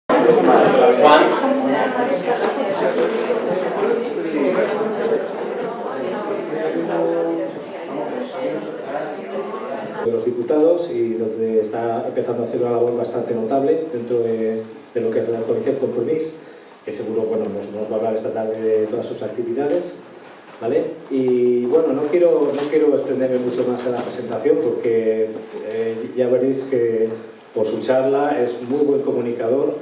Juan. De los diputados y donde está empezando a hacer una labor bastante notable dentro de lo que es la Coalición Compromís, que seguro nos va a hablar esta tarde de todas sus actividades, ¿vale? Y bueno, no quiero extenderme mucho más en la presentación porque ya veréis que por su charla es muy buen comunicador,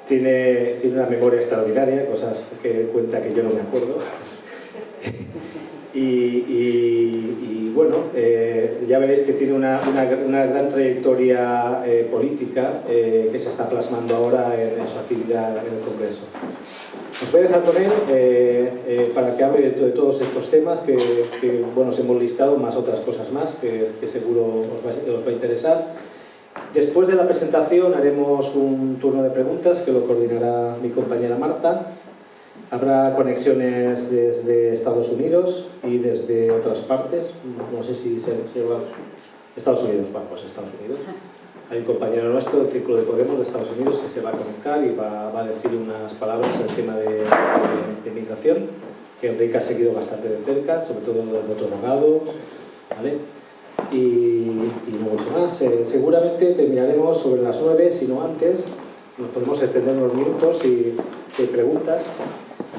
tiene una memoria extraordinaria, cosas que cuenta que yo no me acuerdo. Y bueno, ya veréis que tiene una gran trayectoria política que se está plasmando ahora en su actividad en el Congreso. Os voy a dejar con él para que hable de todos estos temas que bueno, os hemos listado, más otras cosas más que seguro os va a interesar. Después de la presentación haremos un turno de preguntas que lo coordinará mi compañera Marta. Habrá conexiones desde Estados Unidos y desde otras partes. No sé si se va... Estados Unidos, vamos, Estados Unidos. Hay un compañero nuestro del Círculo de Podemos de Estados Unidos que se va a conectar y va a decir unas palabras en el tema de migración, que Enrique ha seguido bastante de cerca, sobre todo del otro abogado, ¿vale? Y no mucho más. Seguramente terminaremos sobre las 9, si no antes. Nos podemos extender unos minutos y preguntas.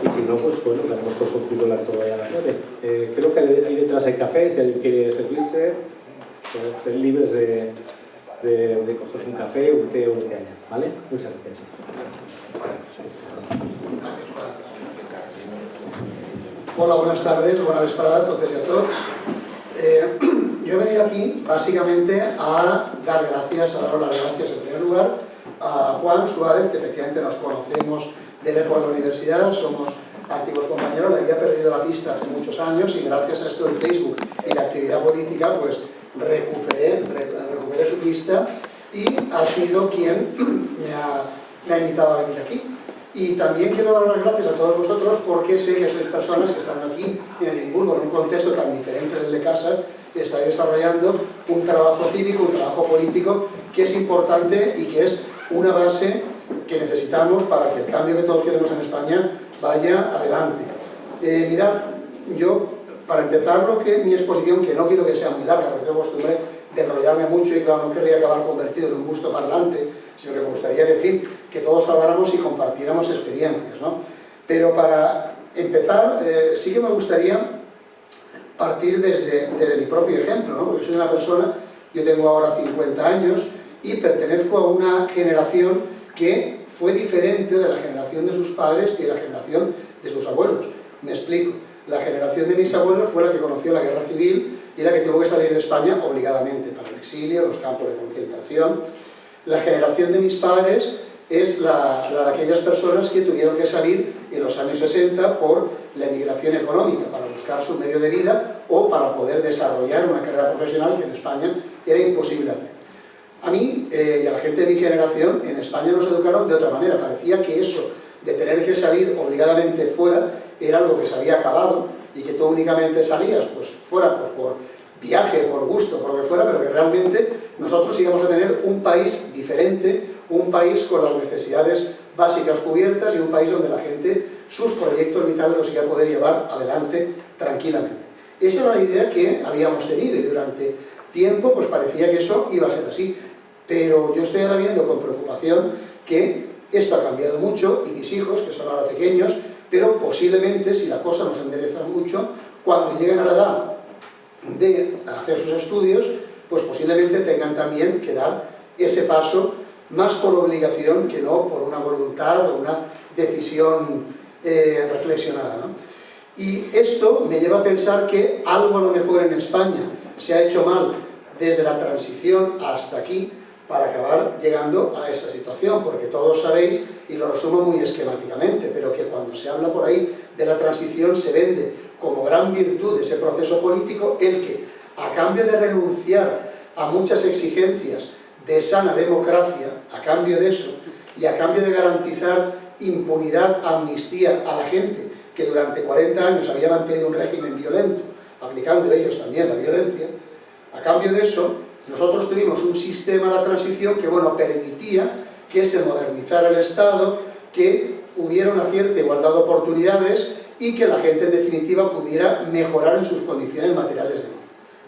Y si no, pues bueno, daremos por concluido el acto a las 9. Creo que ahí detrás hay café, si alguien quiere servirse, ser libres de coger un café, un té o lo que haya, ¿vale? Muchas gracias. Hola, buenas tardes, buenas vesprada a totes y a tots. Yo he venido aquí básicamente a dar las gracias en primer lugar a Juan Suárez, que efectivamente nos conocemos de la época de la universidad, somos antiguos compañeros, le había perdido la pista hace muchos años y gracias a esto del Facebook y la actividad política pues recuperé su pista y ha sido quien me ha invitado a venir aquí. Y también quiero dar las gracias a todos vosotros porque sé que sois personas que están aquí en Edimburgo, en un contexto tan diferente del de casa, que estáis desarrollando un trabajo cívico, un trabajo político que es importante y que es una base que necesitamos para que el cambio que todos queremos en España vaya adelante. Mirad, yo, para empezar mi exposición, que no quiero que sea muy larga, porque tengo costumbre de enrollarme mucho y claro, no querría acabar convertido en un gusto parlante, sino que me gustaría que, en fin, que todos habláramos y compartiéramos experiencias, ¿no? Pero para empezar, sí que me gustaría partir desde mi propio ejemplo, ¿no? Porque soy una persona, yo tengo ahora 50 años y pertenezco a una generación que fue diferente de la generación de sus padres y de la generación de sus abuelos. Me explico. La generación de mis abuelos fue la que conoció la guerra civil y la que tuvo que salir de España obligadamente para el exilio, los campos de concentración. La generación de mis padres es la de aquellas personas que tuvieron que salir en los años 60 por la emigración económica, para buscar su medio de vida o para poder desarrollar una carrera profesional que en España era imposible hacer. A mí y a la gente de mi generación en España nos educaron de otra manera. Parecía que eso de tener que salir obligadamente fuera era algo que se había acabado y que tú únicamente salías pues fuera pues, por viaje, por gusto, por lo que fuera, pero que realmente nosotros íbamos a tener un país diferente, un país con las necesidades básicas cubiertas y un país donde la gente sus proyectos vitales los iba a poder llevar adelante tranquilamente. Esa era la idea que habíamos tenido y durante tiempo pues parecía que eso iba a ser así, pero yo estoy ahora viendo con preocupación que esto ha cambiado mucho y mis hijos, que son ahora pequeños, pero posiblemente si la cosa nos endereza mucho, cuando lleguen a la edad de hacer sus estudios, pues posiblemente tengan también que dar ese paso más por obligación que no por una voluntad o una decisión reflexionada, ¿no? Y esto me lleva a pensar que algo a lo mejor en España se ha hecho mal desde la transición hasta aquí para acabar llegando a esta situación, porque todos sabéis, y lo resumo muy esquemáticamente, pero que cuando se habla por ahí de la transición se vende como gran virtud de ese proceso político el que, a cambio de renunciar a muchas exigencias de sana democracia, a cambio de eso, y a cambio de garantizar impunidad, amnistía a la gente que durante 40 años había mantenido un régimen violento, aplicando ellos también la violencia, a cambio de eso, nosotros tuvimos un sistema de la transición que, bueno, permitía que que se modernizara el Estado, que hubiera una cierta igualdad de oportunidades y que la gente en definitiva pudiera mejorar en sus condiciones materiales de vida.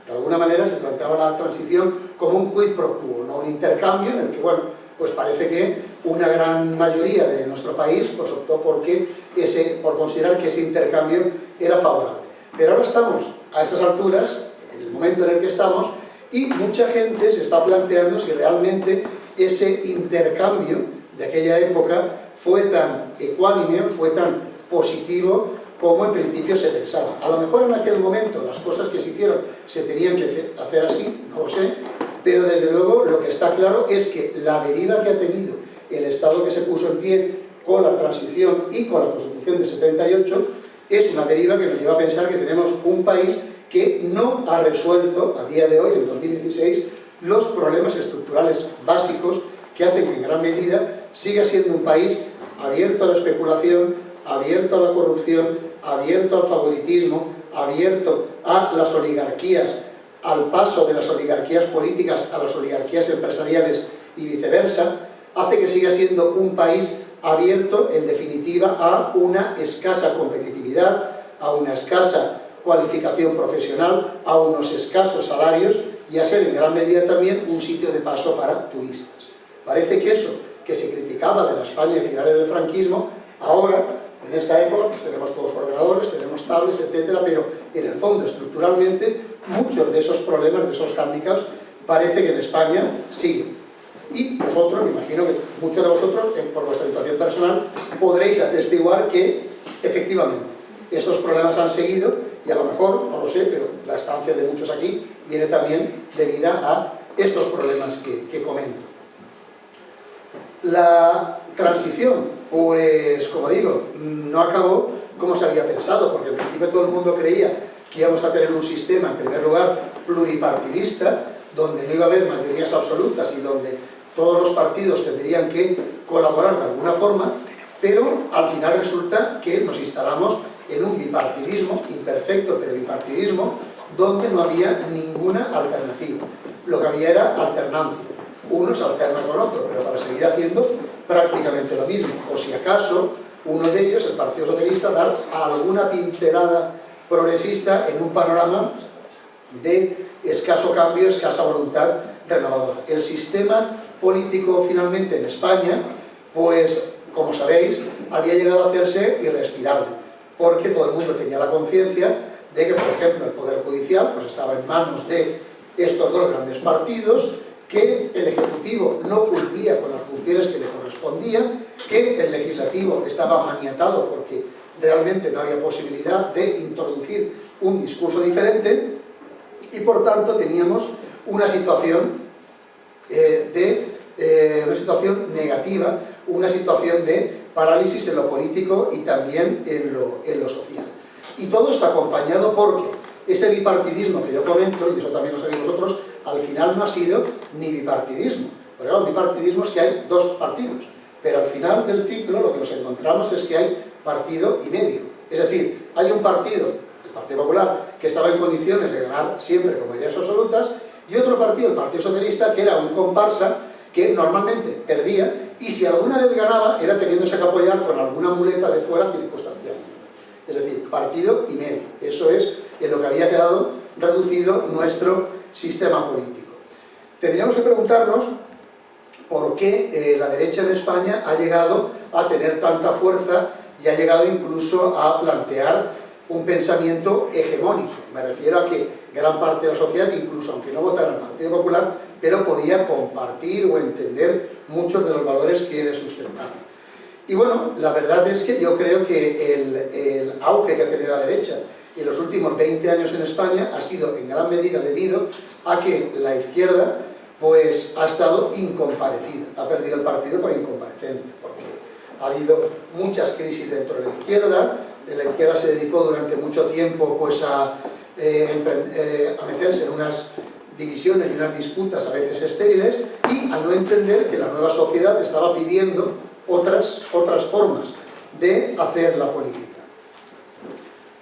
De alguna manera se planteaba la transición como un quid pro quo, ¿no? Un intercambio en el que, bueno, pues parece que una gran mayoría de nuestro país pues optó por considerar que ese intercambio era favorable. Pero ahora estamos a estas alturas, en el momento en el que estamos, y mucha gente se está planteando si realmente ese intercambio de aquella época fue tan ecuánime, fue tan positivo como en principio se pensaba. A lo mejor en aquel momento las cosas que se hicieron se tenían que hacer así, no lo sé, pero desde luego lo que está claro es que la deriva que ha tenido el Estado que se puso en pie con la transición y con la Constitución del 78 es una deriva que nos lleva a pensar que tenemos un país que no ha resuelto a día de hoy, en 2016, los problemas estructurales básicos que hacen que en gran medida siga siendo un país abierto a la especulación, abierto a la corrupción, abierto al favoritismo, abierto a las oligarquías, al paso de las oligarquías políticas a las oligarquías empresariales y viceversa, hace que siga siendo un país abierto, en definitiva, a una escasa competitividad, a una escasa cualificación profesional, a unos escasos salarios y a ser en gran medida también un sitio de paso para turistas. Parece que eso que se criticaba de la España de finales del franquismo, ahora, en esta época, pues tenemos todos ordenadores, tenemos tablets, etcétera, pero en el fondo, estructuralmente, muchos de esos problemas, de esos hándicaps, parece que en España siguen. Y vosotros, me imagino que muchos de vosotros, por vuestra situación personal, podréis atestiguar que, efectivamente, estos problemas han seguido y a lo mejor, no lo sé, pero la estancia de muchos aquí viene también debida a estos problemas que comento. La transición, pues, como digo, no acabó como se había pensado, porque en principio todo el mundo creía que íbamos a tener un sistema, en primer lugar, pluripartidista, donde no iba a haber mayorías absolutas y donde todos los partidos tendrían que colaborar de alguna forma, pero al final resulta que nos instalamos en un bipartidismo, imperfecto, pero bipartidismo, donde no había ninguna alternativa. Lo que había era alternancia. Uno se alterna con otro, pero para seguir haciendo prácticamente lo mismo. O si acaso, uno de ellos, el Partido Socialista, da alguna pincelada progresista en un panorama de escaso cambio, escasa voluntad renovadora. El sistema político finalmente en España, pues, como sabéis, había llegado a hacerse irrespirable, porque todo el mundo tenía la conciencia de que, por ejemplo, el Poder Judicial pues, estaba en manos de estos dos grandes partidos, que el Ejecutivo no cumplía con las funciones que le correspondían, que el Legislativo estaba maniatado porque realmente no había posibilidad de introducir un discurso diferente y por tanto teníamos una situación una situación negativa, una situación de parálisis en lo político y también en lo social. Y todo está acompañado porque ese bipartidismo que yo comento, y eso también lo sabéis vosotros, al final no ha sido ni bipartidismo. Porque el bipartidismo es que hay dos partidos, pero al final del ciclo lo que nos encontramos es que hay partido y medio. Es decir, hay un partido, el Partido Popular, que estaba en condiciones de ganar siempre con mayorías absolutas, y otro partido, el Partido Socialista, que era un comparsa que normalmente perdía, y si alguna vez ganaba, era teniéndose que apoyar con alguna muleta de fuera circunstancial. Es decir, partido y medio. Eso es en lo que había quedado reducido nuestro sistema político. Tendríamos que preguntarnos por qué la derecha en España ha llegado a tener tanta fuerza y ha llegado incluso a plantear un pensamiento hegemónico. Me refiero a que gran parte de la sociedad, incluso aunque no votara al Partido Popular, pero podía compartir o entender muchos de los valores que le sustentaban. Y bueno, la verdad es que yo creo que el auge que ha tenido la derecha en los últimos 20 años en España ha sido en gran medida debido a que la izquierda pues ha estado incomparecida, ha perdido el partido por incomparecencia, porque ha habido muchas crisis dentro de la izquierda se dedicó durante mucho tiempo pues a meterse en unas divisiones y unas disputas a veces estériles y a no entender que la nueva sociedad estaba pidiendo otras formas de hacer la política.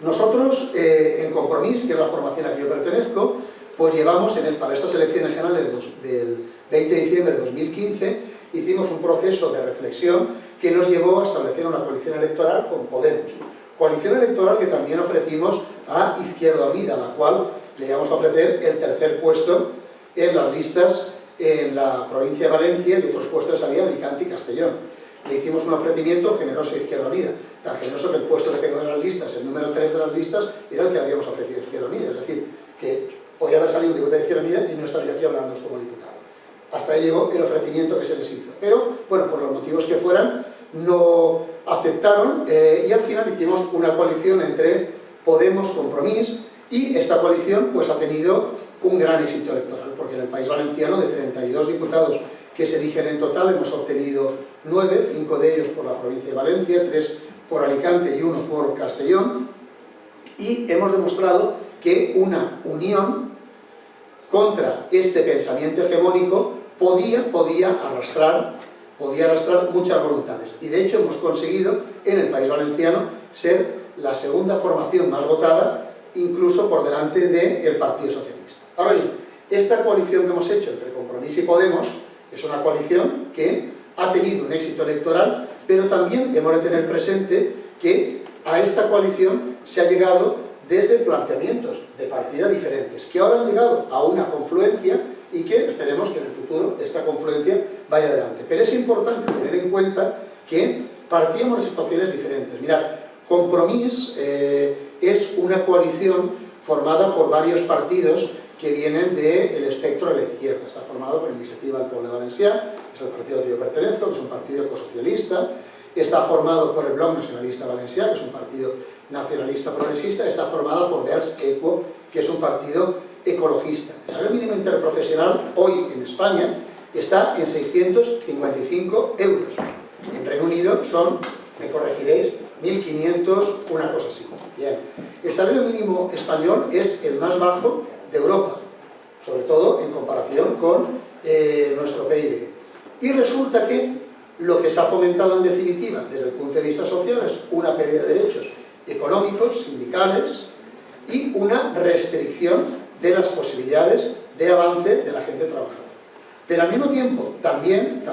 Nosotros, en Compromís, que es la formación a la que yo pertenezco, pues llevamos para estas elecciones generales del 20 de diciembre de 2015, hicimos un proceso de reflexión que nos llevó a establecer una coalición electoral con Podemos. Coalición electoral que también ofrecimos a Izquierda Unida, a la cual le íbamos a ofrecer el tercer puesto en las listas en la provincia de Valencia y otros puestos de salida en Alicante y Castellón. Le hicimos un ofrecimiento generoso a Izquierda Unida, tan generoso que el puesto que tengo en las listas, el número 3 de las listas, era el que habíamos ofrecido a Izquierda Unida, es decir, que podía haber salido un diputado de Izquierda Unida y no estaría aquí hablando como diputado. Hasta ahí llegó el ofrecimiento que se les hizo. Pero, bueno, por los motivos que fueran, no aceptaron y al final hicimos una coalición entre Podemos, Compromís, y esta coalición pues ha tenido un gran éxito electoral, porque en el País Valenciano, de 32 diputados que se eligen en total, hemos obtenido 9, 5 de ellos por la provincia de Valencia, 3 por Alicante y 1 por Castellón, y hemos demostrado que una unión contra este pensamiento hegemónico podía arrastrar muchas voluntades. Y de hecho hemos conseguido en el País Valenciano ser la segunda formación más votada, incluso por delante del Partido Socialista. Ahora bien, esta coalición que hemos hecho entre Compromís y Podemos es una coalición que ha tenido un éxito electoral, pero también hemos de tener presente que a esta coalición se ha llegado desde planteamientos de partida diferentes, que ahora han llegado a una confluencia y que esperemos que en el futuro esta confluencia vaya adelante. Pero es importante tener en cuenta que partíamos de situaciones diferentes. Mirad, Compromís es una coalición formada por varios partidos que vienen del espectro de la izquierda. Está formado por Iniciativa del Pueblo Valencià, que es el partido al que yo pertenezco, que es un partido ecosocialista. Está formado por el Bloc Nacionalista Valencià, que es un partido nacionalista progresista. Está formado por Verds Equo, que es un partido ecologista. El salario mínimo interprofesional hoy en España está en 655 euros. En Reino Unido son, me corregiréis, 1.500, una cosa así. Bien. El salario mínimo español es el más bajo de Europa, sobre todo en comparación con nuestro PIB. Y resulta que lo que se ha fomentado en definitiva desde el punto de vista social es una pérdida de derechos económicos, sindicales y una restricción de las posibilidades de avance de la gente trabajadora. Pero al mismo tiempo, también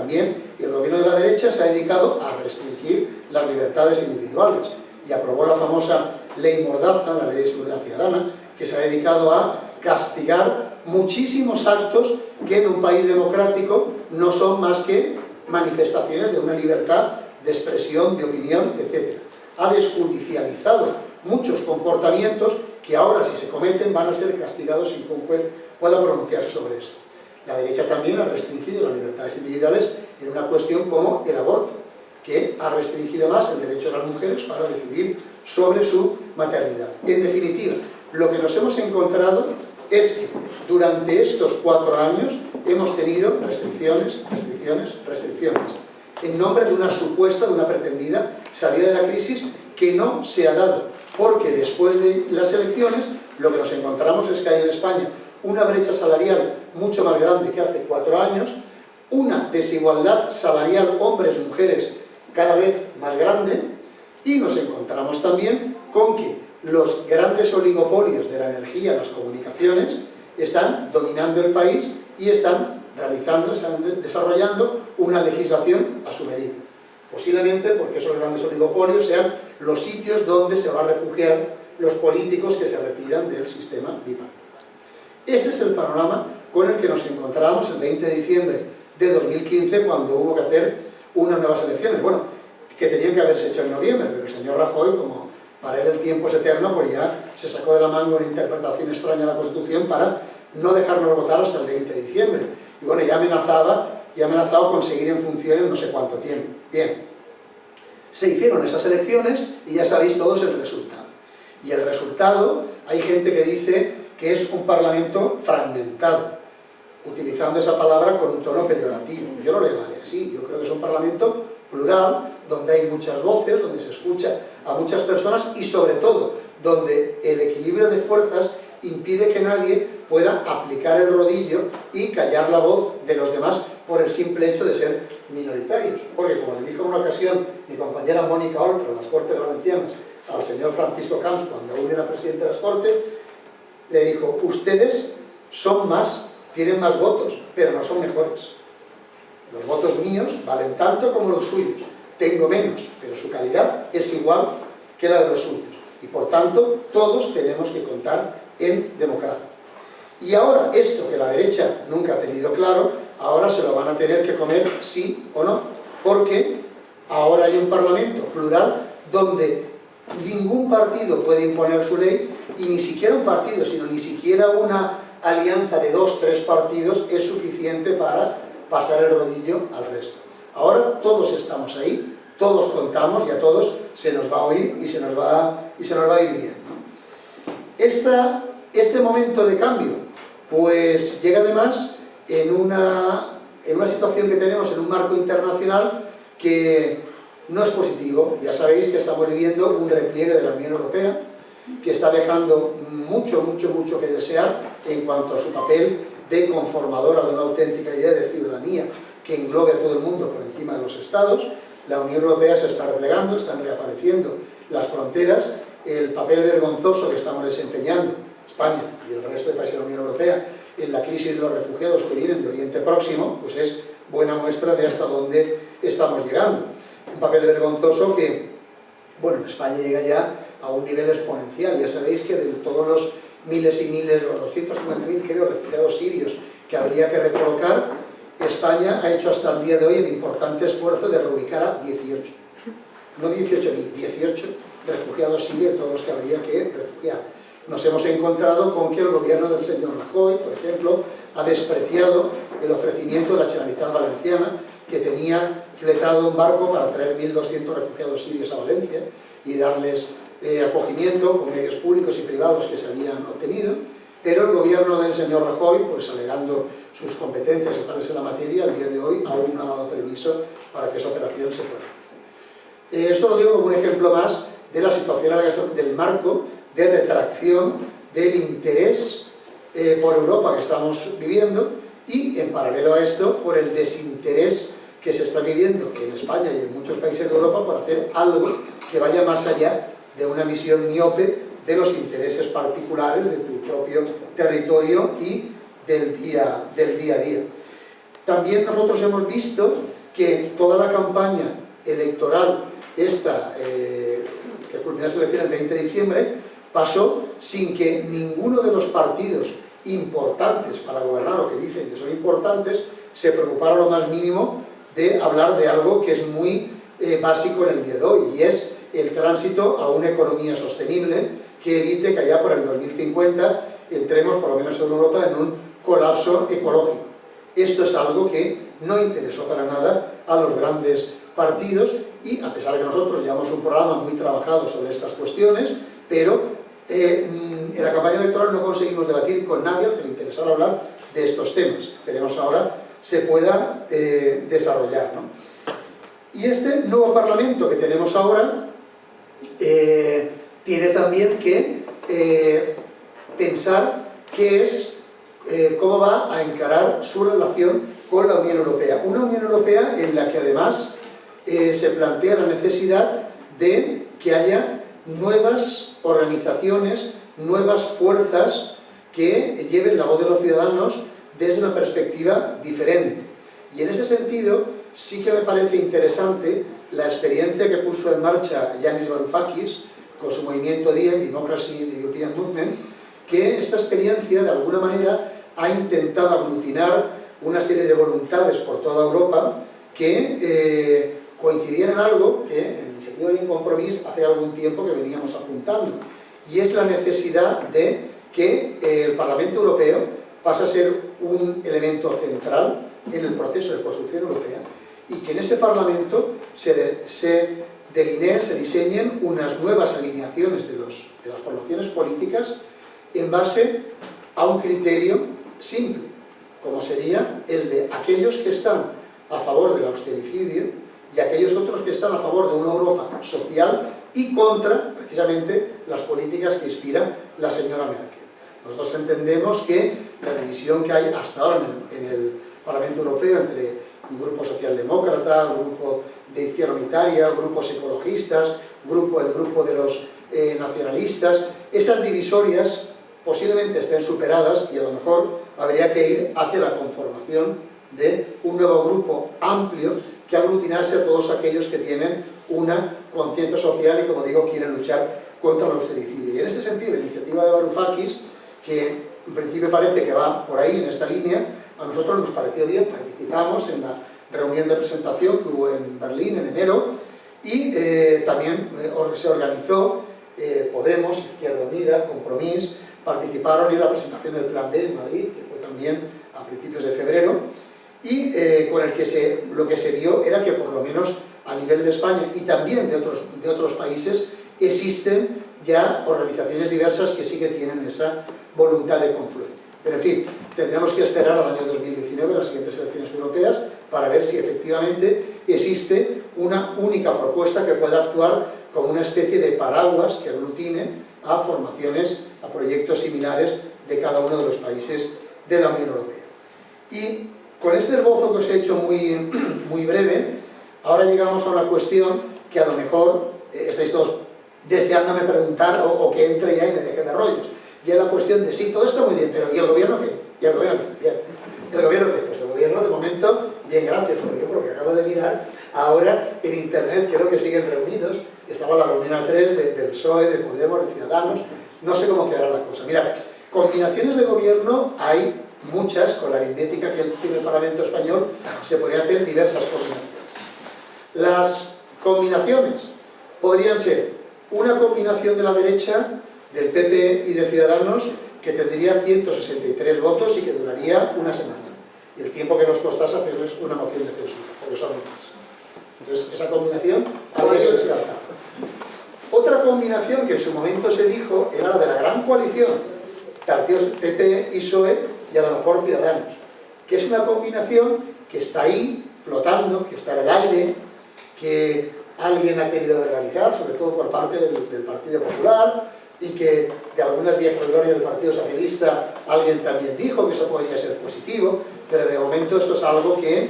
el gobierno de la derecha se ha dedicado a restringir las libertades individuales y aprobó la famosa ley Mordaza, la ley de seguridad ciudadana, que se ha dedicado a castigar muchísimos actos que en un país democrático no son más que manifestaciones de una libertad de expresión, de opinión, etc. Ha desjudicializado muchos comportamientos que ahora, si se cometen, van a ser castigados sin que un juez pueda pronunciarse sobre eso. La derecha también ha restringido las libertades individuales en una cuestión como el aborto, que ha restringido más el derecho de las mujeres para decidir sobre su maternidad. En definitiva, lo que nos hemos encontrado es que durante estos 4 años hemos tenido restricciones, en nombre de una supuesta, de una pretendida salida de la crisis que no se ha dado, porque después de las elecciones lo que nos encontramos es que hay en España una brecha salarial mucho más grande que hace 4 años, una desigualdad salarial hombres-mujeres cada vez más grande, y nos encontramos también con que los grandes oligopolios de la energía, las comunicaciones, están dominando el país y están desarrollando una legislación a su medida. Posiblemente porque esos grandes oligopolios sean los sitios donde se va a refugiar los políticos que se retiran del sistema bipartidista. Este es el panorama con el que nos encontramos el 20 de diciembre de 2015, cuando hubo que hacer unas nuevas elecciones. Bueno, que tenían que haberse hecho en noviembre, pero el señor Rajoy, como para él el tiempo es eterno, pues ya se sacó de la manga una interpretación extraña de la Constitución para no dejarnos votar hasta el 20 de diciembre. Y bueno, ya amenazado con seguir en funciones no sé cuánto tiempo. Bien, se hicieron esas elecciones y ya sabéis todos el resultado. Y el resultado, hay gente que dice que es un parlamento fragmentado, utilizando esa palabra con un tono peyorativo. Yo no lo llamaré así, yo creo que es un parlamento plural, donde hay muchas voces, donde se escucha a muchas personas y sobre todo, donde el equilibrio de fuerzas impide que nadie pueda aplicar el rodillo y callar la voz de los demás por el simple hecho de ser minoritarios. Porque, como le dijo en una ocasión mi compañera Mónica Oltra en las Cortes Valencianas al señor Francisco Camps, cuando aún era presidente de las Cortes, le dijo: ustedes son más, tienen más votos, pero no son mejores. Los votos míos valen tanto como los suyos. Tengo menos, pero su calidad es igual que la de los suyos. Y por tanto, todos tenemos que contar en democracia. Y ahora, esto que la derecha nunca ha tenido claro, ahora se lo van a tener que comer sí o no, porque ahora hay un parlamento plural donde ningún partido puede imponer su ley, y ni siquiera un partido, sino ni siquiera una alianza de 2 o 3 partidos es suficiente para pasar el rodillo al resto. Ahora todos estamos ahí, todos contamos y a todos se nos va a oír y se nos va a ir bien, ¿no? Este momento de cambio pues llega además en una situación que tenemos en un marco internacional que no es positivo. Ya sabéis que estamos viviendo un repliegue de la Unión Europea, que está dejando mucho que desear en cuanto a su papel de conformadora de una auténtica idea de ciudadanía que englobe a todo el mundo por encima de los Estados. La Unión Europea se está replegando, están reapareciendo las fronteras. El papel vergonzoso que estamos desempeñando España y el resto de países de la Unión Europea en la crisis de los refugiados que vienen de Oriente Próximo, pues es buena muestra de hasta dónde estamos llegando. Un papel vergonzoso que, bueno, en España llega ya a un nivel exponencial. Ya sabéis que de todos los miles y miles, los 250.000, creo, refugiados sirios que habría que recolocar, España ha hecho hasta el día de hoy el importante esfuerzo de reubicar a 18. No 18.000, 18 refugiados sirios, todos los que habría que refugiar. Nos hemos encontrado con que el gobierno del señor Rajoy, por ejemplo, ha despreciado el ofrecimiento de la Generalitat Valenciana, que tenía fletado un barco para traer 1.200 refugiados sirios a Valencia y darles acogimiento con medios públicos y privados que se habían obtenido, pero el gobierno del señor Rajoy, pues alegando sus competencias estatales en la materia, al día de hoy aún no ha dado permiso para que esa operación se pueda hacer. Esto lo digo como un ejemplo más de la situación del marco de retracción del interés por Europa que estamos viviendo, y en paralelo a esto por el desinterés que se está viviendo en España y en muchos países de Europa por hacer algo que vaya más allá de una visión miope de los intereses particulares de tu propio territorio y del día a día. También nosotros hemos visto que toda la campaña electoral esta, que culminó las elecciones el 20 de diciembre, pasó sin que ninguno de los partidos importantes para gobernar, o que dicen que son importantes, se preocupara lo más mínimo de hablar de algo que es muy básico en el día de hoy, y es el tránsito a una economía sostenible que evite que allá por el 2050 entremos, por lo menos en Europa, en un colapso ecológico. Esto es algo que no interesó para nada a los grandes partidos, y a pesar de que nosotros llevamos un programa muy trabajado sobre estas cuestiones, pero en la campaña electoral no conseguimos debatir con nadie al que le interesara hablar de estos temas. Esperemos ahora se pueda desarrollar, ¿no? Y este nuevo Parlamento que tenemos ahora tiene también que pensar cómo va a encarar su relación con la Unión Europea. Una Unión Europea en la que además se plantea la necesidad de que haya nuevas organizaciones, nuevas fuerzas que lleven la voz de los ciudadanos desde una perspectiva diferente. Y en ese sentido sí que me parece interesante la experiencia que puso en marcha Yanis Varoufakis con su movimiento DIEM, Democracy the European Movement, que esta experiencia de alguna manera ha intentado aglutinar una serie de voluntades por toda Europa que coincidieran en algo que en Iniciativa y en Compromís hace algún tiempo que veníamos apuntando, y es la necesidad de que el Parlamento Europeo pase a ser un elemento central en el proceso de construcción europea, y que en ese Parlamento se delineen, se diseñen unas nuevas alineaciones de las formaciones políticas en base a un criterio simple, como sería el de aquellos que están a favor del austericidio y aquellos otros que están a favor de una Europa social y contra, precisamente, las políticas que inspira la señora Merkel. Nosotros entendemos que la división que hay hasta ahora en el Parlamento Europeo entre un grupo socialdemócrata, un grupo de izquierda unitaria, grupos ecologistas, el grupo de los nacionalistas, esas divisorias posiblemente estén superadas y a lo mejor habría que ir hacia la conformación de un nuevo grupo amplio que aglutinase a todos aquellos que tienen una conciencia social y, como digo, quieren luchar contra el austericidio. Y en este sentido, la iniciativa de Varoufakis, que en principio parece que va por ahí, en esta línea, a nosotros nos pareció bien. Participamos en la reunión de presentación que hubo en Berlín en enero y también se organizó Podemos, Izquierda Unida, Compromís, participaron en la presentación del Plan B en Madrid, que fue también a principios de febrero, y con el que lo que se vio era que por lo menos a nivel de España y también de otros países existen ya organizaciones diversas que sí que tienen esa voluntad de confluencia. Pero en fin, tendremos que esperar al año 2019, las siguientes elecciones europeas, para ver si efectivamente existe una única propuesta que pueda actuar como una especie de paraguas que aglutine a formaciones, a proyectos similares de cada uno de los países de la Unión Europea. Y con este esbozo que os he hecho muy breve, ahora llegamos a una cuestión que a lo mejor estáis todos deseándome preguntar o que entre ya y me deje de rollos. Y es la cuestión de, sí, todo está muy bien, pero ¿y el gobierno qué? ¿Y el gobierno qué? Bien. ¿El gobierno qué? Pues el gobierno, de momento, bien, gracias, porque acabo de mirar, ahora en internet creo que siguen reunidos, estaba la reunión A3 del PSOE, de Podemos, de Ciudadanos, no sé cómo quedará la cosa. Mirad, combinaciones de gobierno hay muchas, con la aritmética que tiene el Parlamento Español, se podrían hacer diversas combinaciones. Las combinaciones podrían ser una combinación de la derecha, del PP y de Ciudadanos, que tendría 163 votos y que duraría una semana. Y el tiempo que nos costase hacerles una moción de censura, porque son más. Entonces, esa combinación habría que descartar. Otra combinación que en su momento se dijo era la de la gran coalición, partidos PP y PSOE y a lo mejor Ciudadanos, que es una combinación que está ahí, flotando, que está en el aire, que alguien ha querido realizar, sobre todo por parte del Partido Popular, y que de algunas viejas glorias del Partido Socialista alguien también dijo que eso podría ser positivo, pero de momento esto es algo que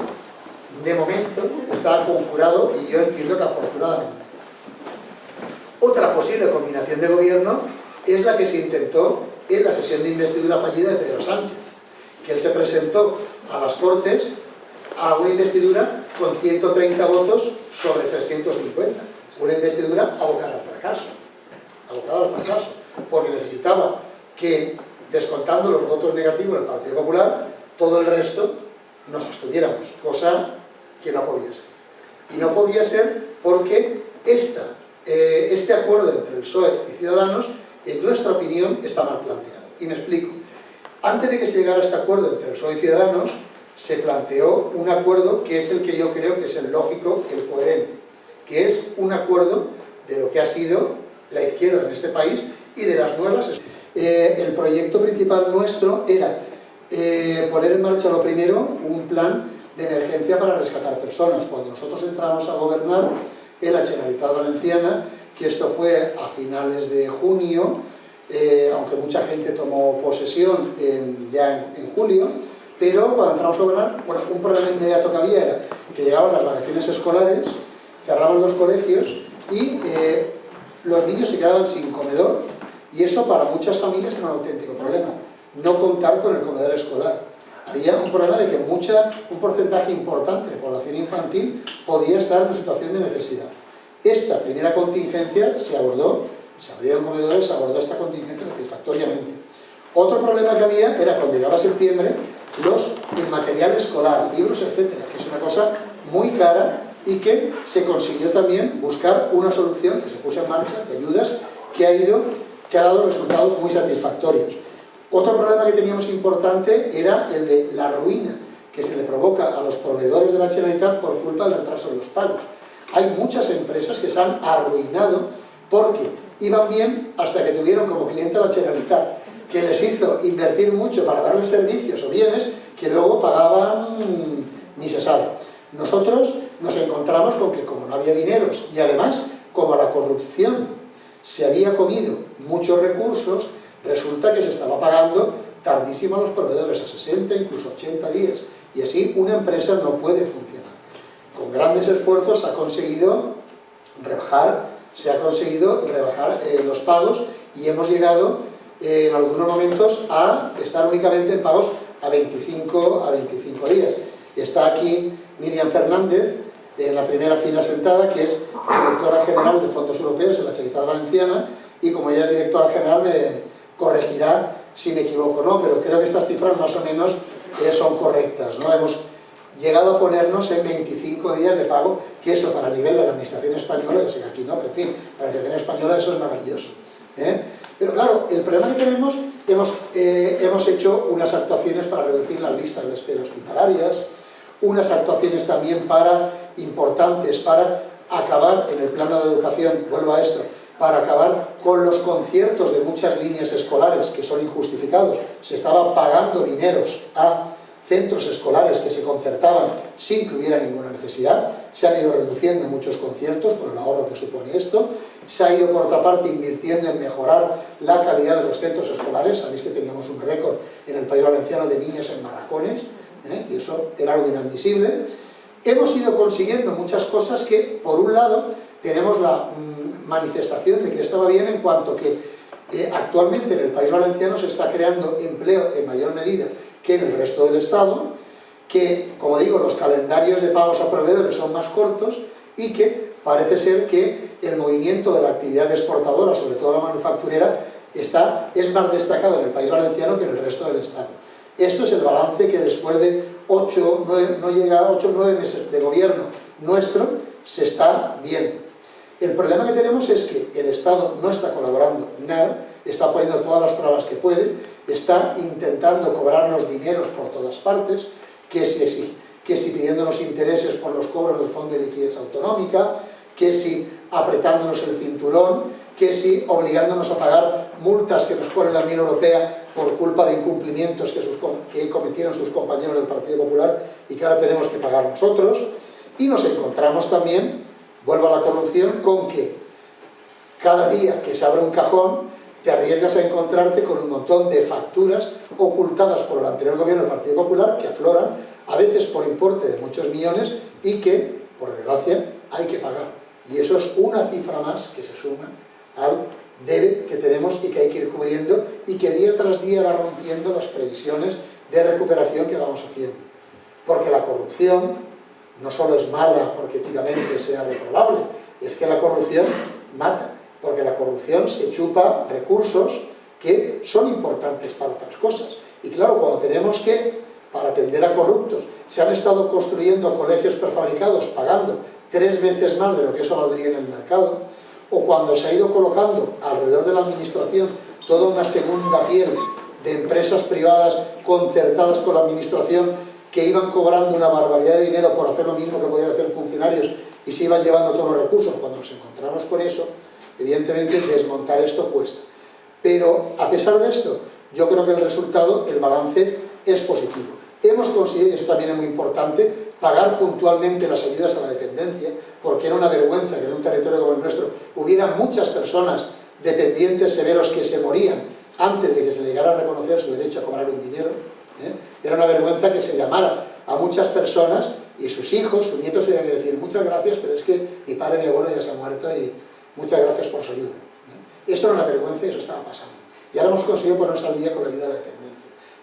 de momento está conjurado y yo entiendo que afortunadamente. Otra posible combinación de gobierno es la que se intentó en la sesión de investidura fallida de Pedro Sánchez, que él se presentó a las Cortes a una investidura con 130 votos sobre 350, una investidura abocada al fracaso, porque necesitaba que, descontando los votos negativos del Partido Popular, todo el resto nos abstuviéramos, cosa que no podía ser. Y no podía ser porque este acuerdo entre el PSOE y Ciudadanos, en nuestra opinión, está mal planteado. Y me explico. Antes de que se llegara a este acuerdo entre el PSOE y Ciudadanos, se planteó un acuerdo que es el que yo creo que es el lógico, el coherente, que es un acuerdo de lo que ha sido la izquierda en este país y de las nuevas. El proyecto principal nuestro era poner en marcha lo primero un plan de emergencia para rescatar personas. Cuando nosotros entramos a gobernar en la Generalitat Valenciana, que esto fue a finales de junio, aunque mucha gente tomó posesión ya en julio, pero cuando entramos a gobernar, bueno, un problema inmediato que había era que llegaban las vacaciones escolares, cerraban los colegios y los niños se quedaban sin comedor, y eso para muchas familias era un auténtico problema, no contar con el comedor escolar. Había un problema de que un porcentaje importante de población infantil podía estar en una situación de necesidad. Esta primera contingencia se abordó, se abrieron comedores, se abordó esta contingencia satisfactoriamente. Otro problema que había era cuando llegaba septiembre, el material escolar, libros, etcétera, que es una cosa muy cara y que se consiguió también buscar una solución que se puso en marcha de ayudas que ha dado resultados muy satisfactorios. Otro problema que teníamos importante era el de la ruina que se le provoca a los proveedores de la Generalitat por culpa del retraso de los pagos. Hay muchas empresas que se han arruinado porque iban bien hasta que tuvieron como cliente a la Generalitat, que les hizo invertir mucho para darles servicios o bienes que luego pagaban ni se sabe. Nosotros nos encontramos con que como no había dineros y además como la corrupción se había comido muchos recursos, resulta que se estaba pagando tardísimo a los proveedores, a 60, incluso 80 días, y así una empresa no puede funcionar. Con grandes esfuerzos se ha conseguido rebajar los pagos y hemos llegado en algunos momentos a estar únicamente en pagos a 25 días. Está aquí Miriam Fernández, en la primera fila sentada, que es directora general de Fondos Europeos en la Generalitat Valenciana, y como ella es directora general me corregirá si me equivoco o no, pero creo que estas cifras más o menos son correctas, ¿no? Hemos llegado a ponernos en 25 días de pago, que eso para el nivel de la administración española, ya sé que aquí no, pero en fin, para la administración española eso es maravilloso, ¿eh? Pero claro, el problema que tenemos, hemos hecho unas actuaciones para reducir las listas de espera hospitalarias, unas actuaciones también importantes para acabar en el plano de educación, vuelvo a esto, para acabar con los conciertos de muchas líneas escolares que son injustificados. Se estaba pagando dineros a centros escolares que se concertaban sin que hubiera ninguna necesidad. Se han ido reduciendo muchos conciertos por el ahorro que supone esto. Se ha ido, por otra parte, invirtiendo en mejorar la calidad de los centros escolares. Sabéis que teníamos un récord en el País Valenciano de niños en barracones, y eso era algo inadmisible. Hemos ido consiguiendo muchas cosas que, por un lado, tenemos la manifestación de que esto va bien en cuanto que actualmente en el País Valenciano se está creando empleo en mayor medida que en el resto del Estado, que, como digo, los calendarios de pagos a proveedores son más cortos y que parece ser que el movimiento de la actividad exportadora, sobre todo la manufacturera, es más destacado en el País Valenciano que en el resto del Estado. Esto es el balance que después de 8 o 9 meses de gobierno nuestro se está viendo. El problema que tenemos es que el Estado no está colaborando nada, está poniendo todas las trabas que puede, está intentando cobrarnos dineros por todas partes, que si pidiéndonos intereses por los cobros del Fondo de Liquidez Autonómica, que si apretándonos el cinturón, que si obligándonos a pagar multas que nos pone la Unión Europea por culpa de incumplimientos que cometieron sus compañeros del Partido Popular y que ahora tenemos que pagar nosotros. Y nos encontramos también, vuelvo a la corrupción, con que cada día que se abre un cajón te arriesgas a encontrarte con un montón de facturas ocultadas por el anterior gobierno del Partido Popular que afloran, a veces por importe de muchos millones y que, por desgracia, hay que pagar. Y eso es una cifra más que se suma al debe que tenemos y que hay que ir cubriendo y que día tras día va rompiendo las previsiones de recuperación que vamos haciendo. Porque la corrupción no solo es mala porque éticamente sea reprobable, es que la corrupción mata, porque la corrupción se chupa recursos que son importantes para otras cosas. Y claro, cuando tenemos que, para atender a corruptos, se han estado construyendo colegios prefabricados pagando 3 veces más de lo que eso valdría en el mercado, o cuando se ha ido colocando alrededor de la administración toda una segunda piel de empresas privadas concertadas con la administración que iban cobrando una barbaridad de dinero por hacer lo mismo que podían hacer funcionarios y se iban llevando todos los recursos. Cuando nos encontramos con eso, evidentemente desmontar esto cuesta. Pero a pesar de esto, yo creo que el resultado, el balance, es positivo. Hemos conseguido, y eso también es muy importante, pagar puntualmente las ayudas a la dependencia, porque era una vergüenza que en un territorio como el nuestro hubiera muchas personas dependientes severos que se morían antes de que se le llegara a reconocer su derecho a cobrar un dinero. Era una vergüenza que se llamara a muchas personas y sus hijos, sus nietos tenían que decir muchas gracias, pero es que mi padre y mi abuelo ya se han muerto y muchas gracias por su ayuda. Esto era una vergüenza y eso estaba pasando. Y ahora hemos conseguido ponernos al día con la ayuda a la dependencia.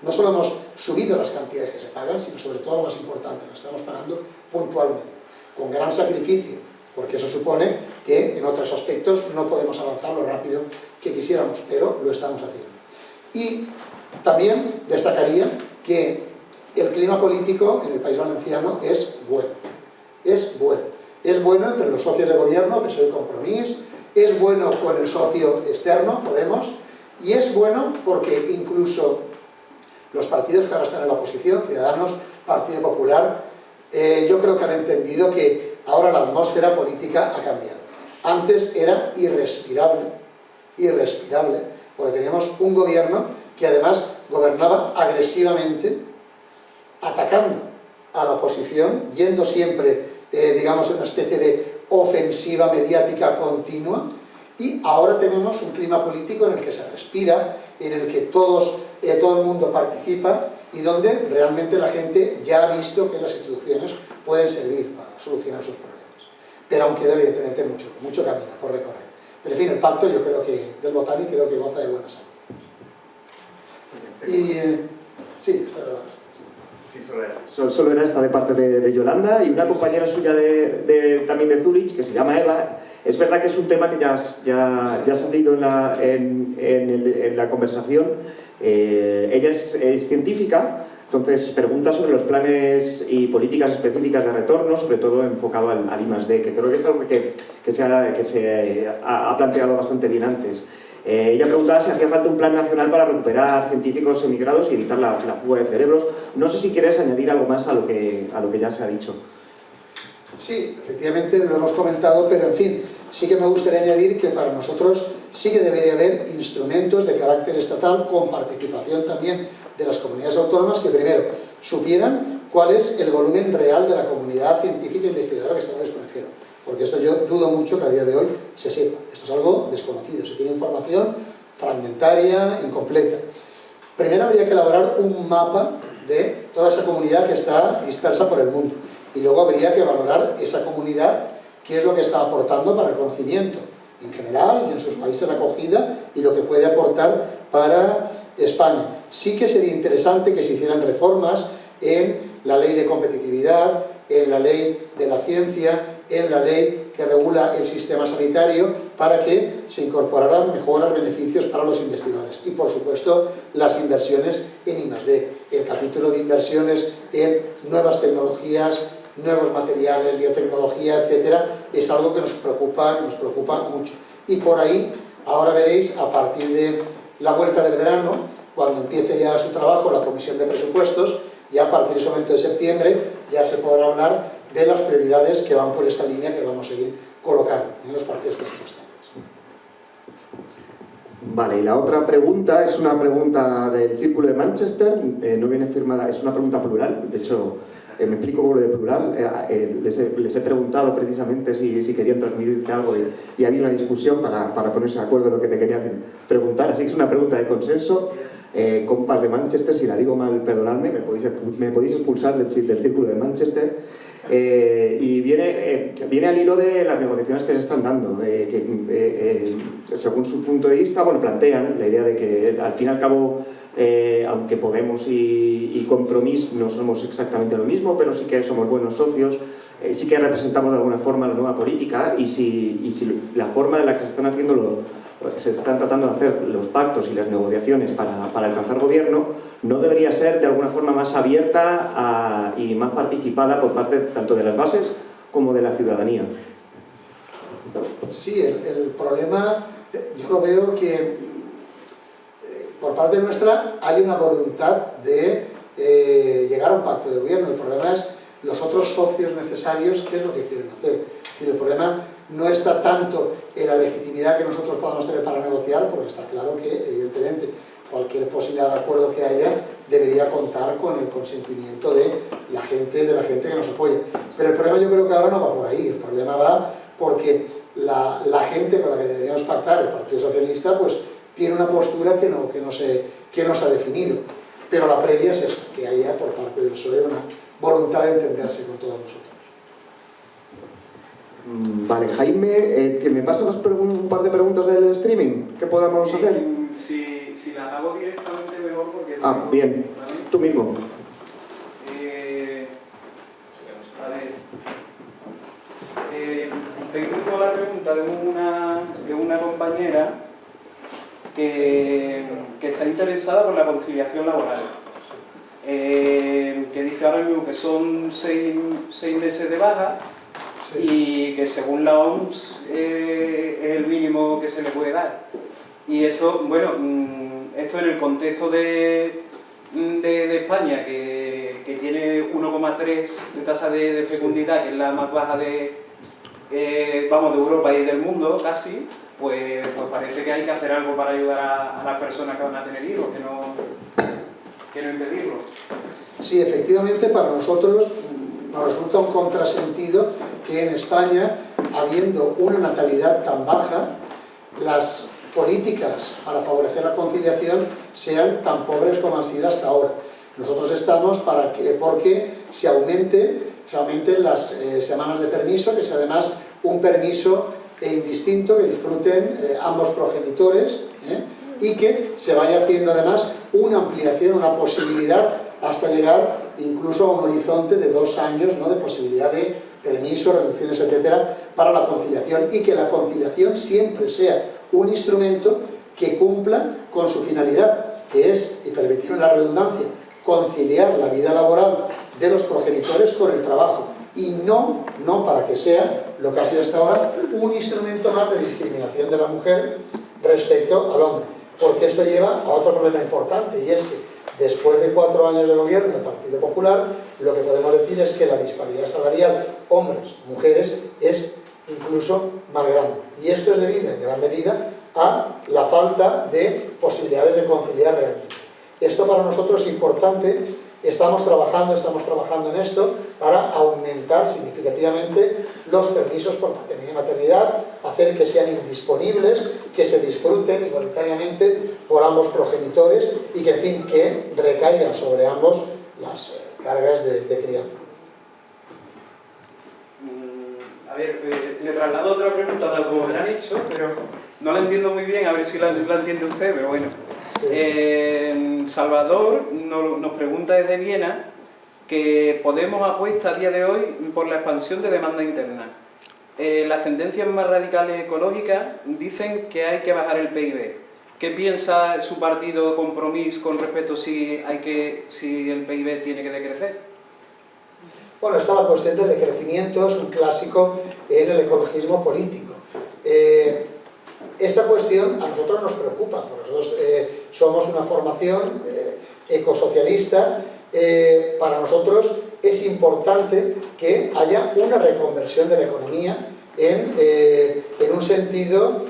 No solo hemos subido las cantidades que se pagan, sino sobre todo lo más importante, las estamos pagando puntualmente, con gran sacrificio, porque eso supone que en otros aspectos no podemos avanzar lo rápido que quisiéramos, pero lo estamos haciendo. Y también destacaría que el clima político en el País Valenciano es bueno. Es bueno. Es bueno entre los socios de gobierno, PSOE y Compromís, es bueno con el socio externo, Podemos, y es bueno porque incluso los partidos que ahora están en la oposición, Ciudadanos, Partido Popular, yo creo que han entendido que ahora la atmósfera política ha cambiado. Antes era irrespirable, porque teníamos un gobierno que además gobernaba agresivamente, atacando a la oposición, yendo siempre, digamos, en una especie de ofensiva mediática continua, y ahora tenemos un clima político en el que se respira, en el que todo el mundo participa y donde realmente la gente ya ha visto que las instituciones pueden servir para solucionar sus problemas. Pero aún queda evidentemente mucho camino por recorrer. Pero en fin, el pacto yo creo que, del Botani, creo que goza de buena salud. Y sí, está grabado. Sí, solo era. Solo era esta de parte de Yolanda y una compañera suya también de Zurich, que se llama Eva. Es verdad que es un tema que ya ha salido en la conversación. Ella es científica, entonces pregunta sobre los planes y políticas específicas de retorno, sobre todo enfocado al I+D, que creo que es algo que se ha planteado bastante bien antes. Ella preguntaba si hacía falta un plan nacional para recuperar científicos emigrados y evitar la fuga de cerebros. No sé si quieres añadir algo más a lo que ya se ha dicho. Sí, efectivamente lo hemos comentado, pero en fin, sí que me gustaría añadir que para nosotros sí que debería haber instrumentos de carácter estatal con participación también de las comunidades autónomas que primero supieran cuál es el volumen real de la comunidad científica e investigadora que está en el extranjero. Porque esto yo dudo mucho que a día de hoy se sepa. Esto es algo desconocido, se tiene información fragmentaria, incompleta. Primero habría que elaborar un mapa de toda esa comunidad que está dispersa por el mundo. Y luego habría que valorar esa comunidad, qué es lo que está aportando para el conocimiento en general y en sus países de acogida y lo que puede aportar para España. Sí que sería interesante que se hicieran reformas en la ley de competitividad, en la ley de la ciencia, en la ley que regula el sistema sanitario para que se incorporaran mejoras, beneficios para los investigadores. Y por supuesto las inversiones en I+D, el capítulo de inversiones en nuevas tecnologías, nuevos materiales, biotecnología, etcétera, es algo que nos preocupa mucho. Y por ahí, ahora veréis, a partir de la vuelta del verano, cuando empiece ya su trabajo la Comisión de Presupuestos, ya a partir de ese momento de septiembre, ya se podrá hablar de las prioridades que van por esta línea que vamos a ir colocando en las partidas presupuestarias. Vale, y la otra pregunta es una pregunta del Círculo de Manchester, no viene firmada, es una pregunta plural, de hecho, me explico con lo de plural, les he preguntado precisamente si querían transmitirte algo y había una discusión para ponerse de acuerdo en lo que te querían preguntar, así que es una pregunta de consenso. Compas de Manchester, si la digo mal, perdonadme, me podéis expulsar del Círculo de Manchester. Y viene al hilo de las negociaciones que se están dando, según su punto de vista, bueno, plantean la idea de que al fin y al cabo, aunque Podemos y Compromís no somos exactamente lo mismo, pero sí que somos buenos socios, sí que representamos de alguna forma la nueva política y si la forma en la que se están tratando de hacer los pactos y las negociaciones para alcanzar gobierno no debería ser de alguna forma más abierta y más participada por parte tanto de las bases como de la ciudadanía. Sí, el problema, yo lo veo que por parte nuestra hay una voluntad de llegar a un pacto de gobierno. El problema es los otros socios necesarios, qué es lo que quieren hacer. El problema no está tanto en la legitimidad que nosotros podamos tener para negociar, porque está claro que, evidentemente, cualquier posibilidad de acuerdo que haya debería contar con el consentimiento de la gente que nos apoya. Pero el problema yo creo que ahora no va por ahí, el problema va porque la gente con la que deberíamos pactar, el Partido Socialista, pues tiene una postura que no se ha definido. Pero la previa es esto, que haya por parte del PSOE una voluntad de entenderse con todos nosotros. Vale, Jaime, que me pasas un par de preguntas del streaming que podamos hacer. Si las hago directamente mejor porque... Bien, ¿vale? Tú mismo. A ver, tengo la pregunta de una compañera que está interesada por la conciliación laboral. Que dice ahora mismo que son 6 meses de baja. Sí. Y que según la OMS es el mínimo que se le puede dar. Y esto, bueno, esto en el contexto de España, que tiene 1,3 de tasa de fecundidad, que es la más baja de Europa y del mundo casi, pues parece que hay que hacer algo para ayudar a las personas que van a tener hijos, que no impedirlo. Sí, efectivamente, para nosotros nos resulta un contrasentido que en España, habiendo una natalidad tan baja, las políticas para favorecer la conciliación sean tan pobres como han sido hasta ahora. Nosotros estamos porque se aumenten las semanas de permiso, que sea además un permiso indistinto, que disfruten ambos progenitores, y que se vaya haciendo además una ampliación, una posibilidad hasta llegar incluso a un horizonte de 2 años, ¿no?, de posibilidad de permisos, reducciones, etcétera, para la conciliación, y que la conciliación siempre sea un instrumento que cumpla con su finalidad, que es, y permitirme la redundancia, conciliar la vida laboral de los progenitores con el trabajo, y no para que sea, lo que ha sido hasta ahora, un instrumento más de discriminación de la mujer respecto al hombre. Porque esto lleva a otro problema importante, y es que después de 4 años de gobierno del Partido Popular, lo que podemos decir es que la disparidad salarial hombres-mujeres es incluso más grande. Y esto es debido en gran medida a la falta de posibilidades de conciliar realmente. Esto para nosotros es importante. Estamos trabajando en esto para aumentar significativamente los permisos por paternidad y maternidad, hacer que sean indisponibles, que se disfruten igualitariamente por ambos progenitores y que, en fin, que recaigan sobre ambos las cargas de crianza. A ver, le traslado otra pregunta tal como me la han hecho, pero no la entiendo muy bien, a ver si la entiende usted, pero bueno. Sí. Salvador nos pregunta desde Viena que Podemos apuesta a día de hoy por la expansión de demanda interna. Las tendencias más radicales ecológicas dicen que hay que bajar el PIB. ¿Qué piensa su partido Compromís con respecto si el PIB tiene que decrecer? Bueno, esta la cuestión del decrecimiento es un clásico en el ecologismo político. Esta cuestión a nosotros nos preocupa, porque nosotros somos una formación ecosocialista. Para nosotros es importante que haya una reconversión de la economía en un sentido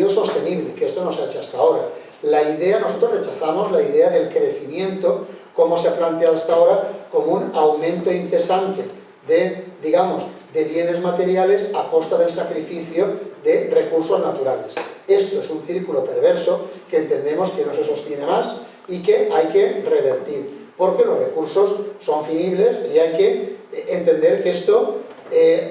sostenible, que esto no se ha hecho hasta ahora. Nosotros rechazamos la idea del crecimiento, como se ha planteado hasta ahora, como un aumento incesante de bienes materiales a costa del sacrificio de recursos naturales. Esto es un círculo perverso que entendemos que no se sostiene más y que hay que revertir, porque los recursos son finibles y hay que entender que esto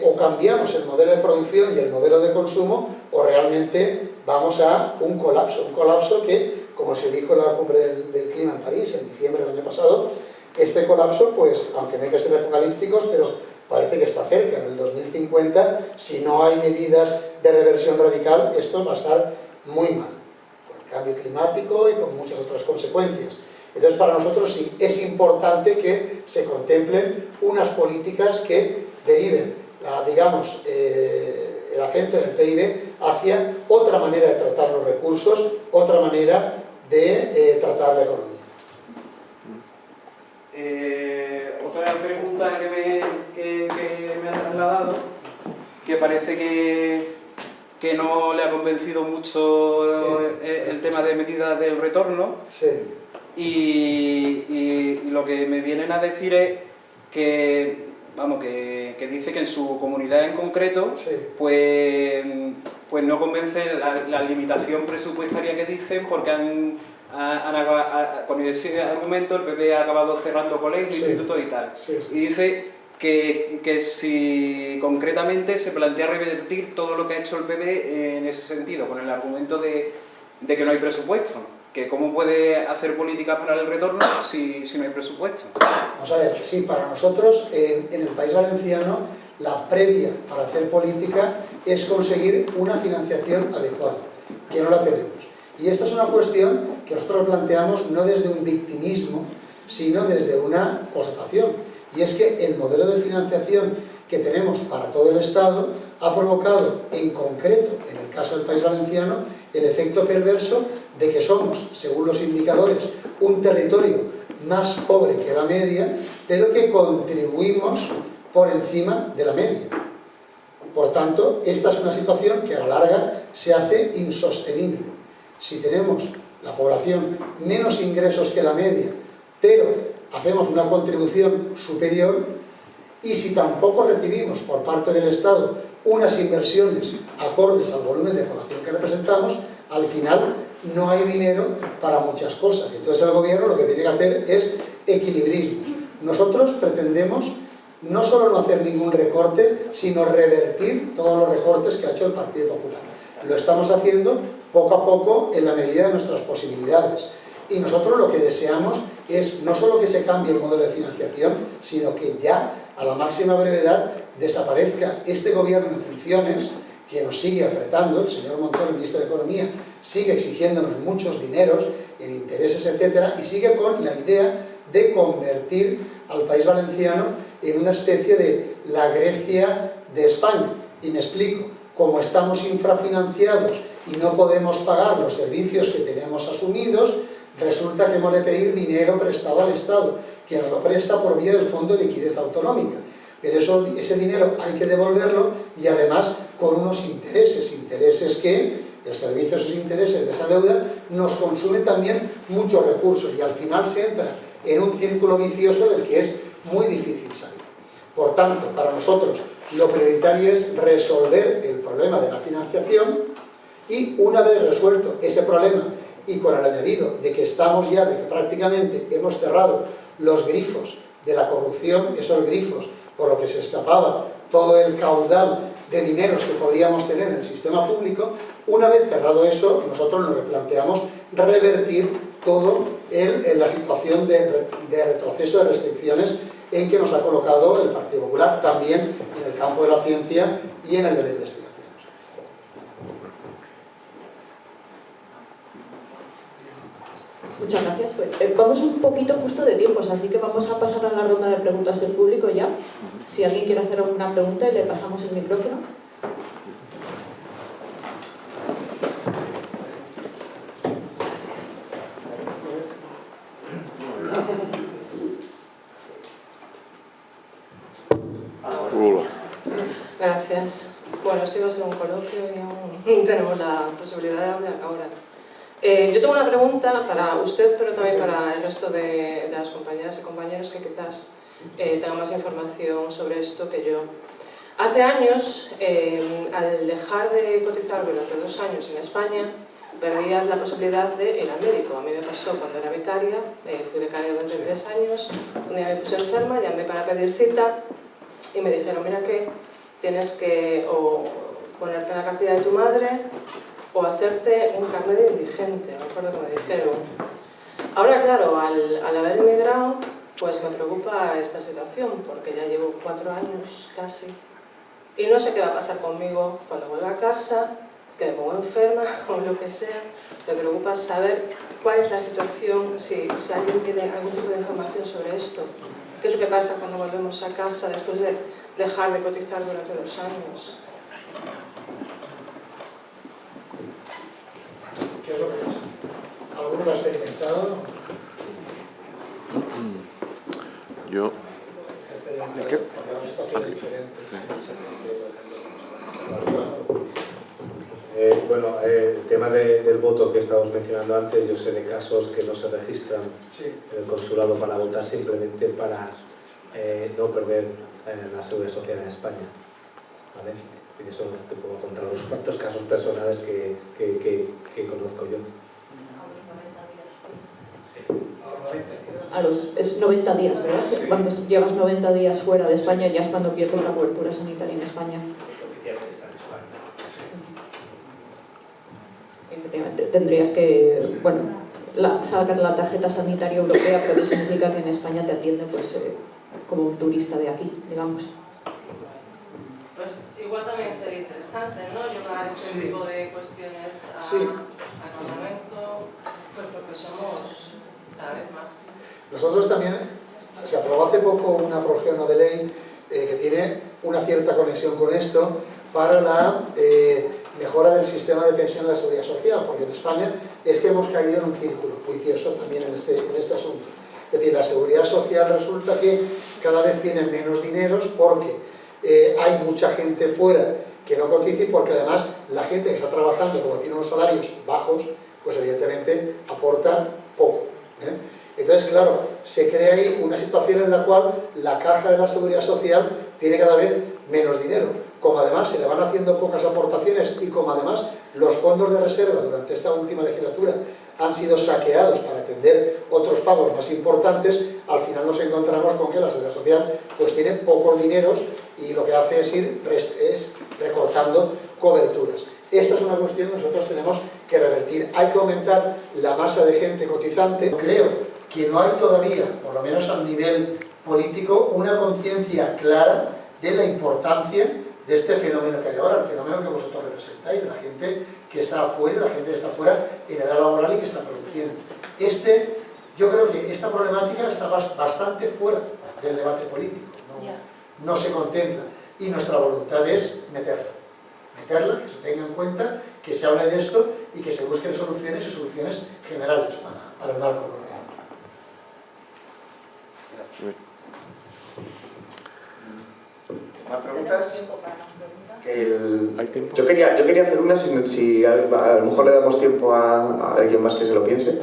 o cambiamos el modelo de producción y el modelo de consumo o realmente vamos a un colapso que, como se dijo en la cumbre del clima en París en diciembre del año pasado, este colapso, pues, aunque no hay que ser apocalípticos, pero parece que está cerca. En el 2050, si no hay medidas de reversión radical, esto va a estar muy mal, con el cambio climático y con muchas otras consecuencias. Entonces, para nosotros sí es importante que se contemplen unas políticas que deriven, el acento del PIB hacia otra manera de tratar los recursos, otra manera de tratar la economía. Otra pregunta que me ha trasladado, que parece que no le ha convencido mucho el tema de medidas del retorno. Sí. Y lo que me vienen a decir es que dice que en su comunidad en concreto, sí, pues no convence la limitación presupuestaria que dicen, porque con ese argumento el PP ha acabado cerrando colegios, sí, institutos y tal. Sí, sí. Y dice que si concretamente se plantea revertir todo lo que ha hecho el PP en ese sentido, con el argumento de que no hay presupuesto. Que cómo puede hacer políticas para el retorno si no hay presupuesto. Vamos a ver, sí, para nosotros en el País Valenciano la previa para hacer política es conseguir una financiación adecuada, que no la tenemos. Y esta es una cuestión que nosotros planteamos no desde un victimismo, sino desde una constatación. Y es que el modelo de financiación que tenemos para todo el Estado ha provocado, en concreto, en el caso del País Valenciano, el efecto perverso de que somos, según los indicadores, un territorio más pobre que la media, pero que contribuimos por encima de la media. Por tanto, esta es una situación que a la larga se hace insostenible. Si tenemos la población menos ingresos que la media, pero hacemos una contribución superior, y si tampoco recibimos por parte del Estado unas inversiones acordes al volumen de población que representamos, al final no hay dinero para muchas cosas. Entonces el gobierno lo que tiene que hacer es equilibrismos. Nosotros pretendemos no solo no hacer ningún recorte, sino revertir todos los recortes que ha hecho el Partido Popular. Lo estamos haciendo poco a poco en la medida de nuestras posibilidades. Y nosotros lo que deseamos es no solo que se cambie el modelo de financiación, sino que ya a la máxima brevedad desaparezca este gobierno en funciones que nos sigue apretando. El señor Montoro, el ministro de Economía, sigue exigiéndonos muchos dineros en intereses, etcétera, y sigue con la idea de convertir al País Valenciano en una especie de la Grecia de España. Y me explico, como estamos infrafinanciados y no podemos pagar los servicios que tenemos asumidos, resulta que hemos de pedir dinero prestado al Estado, que nos lo presta por vía del Fondo de Liquidez Autonómica. Pero ese dinero hay que devolverlo, y además con unos intereses que el servicio de esos intereses de esa deuda nos consume también muchos recursos, y al final se entra en un círculo vicioso del que es muy difícil salir. Por tanto, para nosotros lo prioritario es resolver el problema de la financiación, y una vez resuelto ese problema, y con el añadido de que estamos ya, de que prácticamente hemos cerrado los grifos de la corrupción, esos grifos por lo que se escapaba todo el caudal de dineros que podíamos tener en el sistema público, una vez cerrado eso, nosotros nos replanteamos revertir todo la situación de retroceso, de restricciones en que nos ha colocado el Partido Popular, también en el campo de la ciencia y en el de la investigación. Muchas gracias. Vamos un poquito justo de tiempos, así que vamos a pasar a la ronda de preguntas del público ya. Si alguien quiere hacer alguna pregunta, le pasamos el micrófono. Gracias. Bueno, esto iba a ser un coloquio y aún tenemos la posibilidad de hablar ahora. Yo tengo una pregunta para usted, pero también para el resto de las compañeras y compañeros que quizás tengan más información sobre esto que yo. Hace años, al dejar de cotizar durante 2 años en España, perdías la posibilidad de ir al médico. A mí me pasó cuando era becaria, fui becaria durante 3 años, un día me puse enferma, llamé para pedir cita y me dijeron, mira que tienes que o ponerte en la cartilla de tu madre o hacerte un carnet de indigente, me acuerdo que me dijeron. Ahora, claro, al haber emigrado, pues me preocupa esta situación, porque ya llevo 4 años casi, y no sé qué va a pasar conmigo cuando vuelva a casa, que me pongo enferma o lo que sea. Me preocupa saber cuál es la situación, si alguien tiene algún tipo de información sobre esto. ¿Qué es lo que pasa cuando volvemos a casa después de dejar de cotizar durante 2 años? ¿Qué es lo que pasa? ¿Alguno lo ha experimentado? Yo. Porque la situación es diferente. Bueno, el tema del voto que estábamos mencionando antes, yo sé de casos que no se registran en el consulado para votar simplemente para no perder la seguridad social en España, ¿vale? Y eso te puedo contar unos cuantos casos personales que conozco yo. Es 90 días, ¿verdad? Sí. Cuando llevas 90 días fuera de España ya es cuando pierdes la cobertura sanitaria en España. Oficialmente está en España. Efectivamente, tendrías que, bueno, sacar la tarjeta sanitaria europea, pero eso significa que en España te atienden pues, como un turista de aquí, digamos. Pues igual también sería interesante, ¿no? Llevar este tipo de cuestiones al Parlamento, pues porque somos cada vez más. Nosotros también, se aprobó hace poco una proyecto de ley que tiene una cierta conexión con esto para la mejora del sistema de pensión de la seguridad social, porque en España es que hemos caído en un círculo vicioso también en este asunto. Es decir, la seguridad social resulta que cada vez tiene menos dineros porque hay mucha gente fuera que no cotiza, y porque además la gente que está trabajando, como tiene unos salarios bajos, pues evidentemente aporta poco. Entonces, claro, se crea ahí una situación en la cual la caja de la seguridad social tiene cada vez menos dinero. Como además se le van haciendo pocas aportaciones y como además los fondos de reserva durante esta última legislatura han sido saqueados para atender otros pagos más importantes, al final nos encontramos con que la seguridad social pues tiene pocos dineros y lo que hace es ir recortando coberturas. Esta es una cuestión que nosotros tenemos que revertir. Hay que aumentar la masa de gente cotizante. Creo que no hay todavía, por lo menos a nivel político, una conciencia clara de la importancia de este fenómeno que hay ahora, el fenómeno que vosotros representáis, de la gente que está afuera, la gente que está afuera en edad laboral y que está produciendo. Yo creo que esta problemática está bastante fuera del debate político, no se contempla, y nuestra voluntad es meterla, que se tenga en cuenta, que se hable de esto y que se busquen soluciones y soluciones generales para el marco europeo. ¿Más preguntas? Yo quería hacer una, si a lo mejor le damos tiempo a alguien más que se lo piense.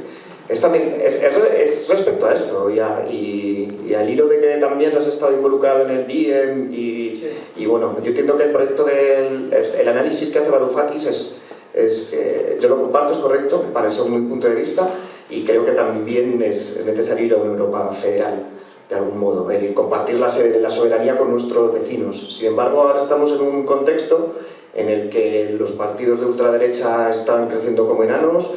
Es respecto a esto y al hilo de que también has estado involucrado en el DIEM y bueno, yo entiendo que el proyecto el análisis que hace Varoufakis yo lo comparto, es correcto, para eso es mi punto de vista, y creo que también es necesario ir a una Europa federal, de algún modo, el compartir la soberanía con nuestros vecinos. Sin embargo, ahora estamos en un contexto en el que los partidos de ultraderecha están creciendo como enanos,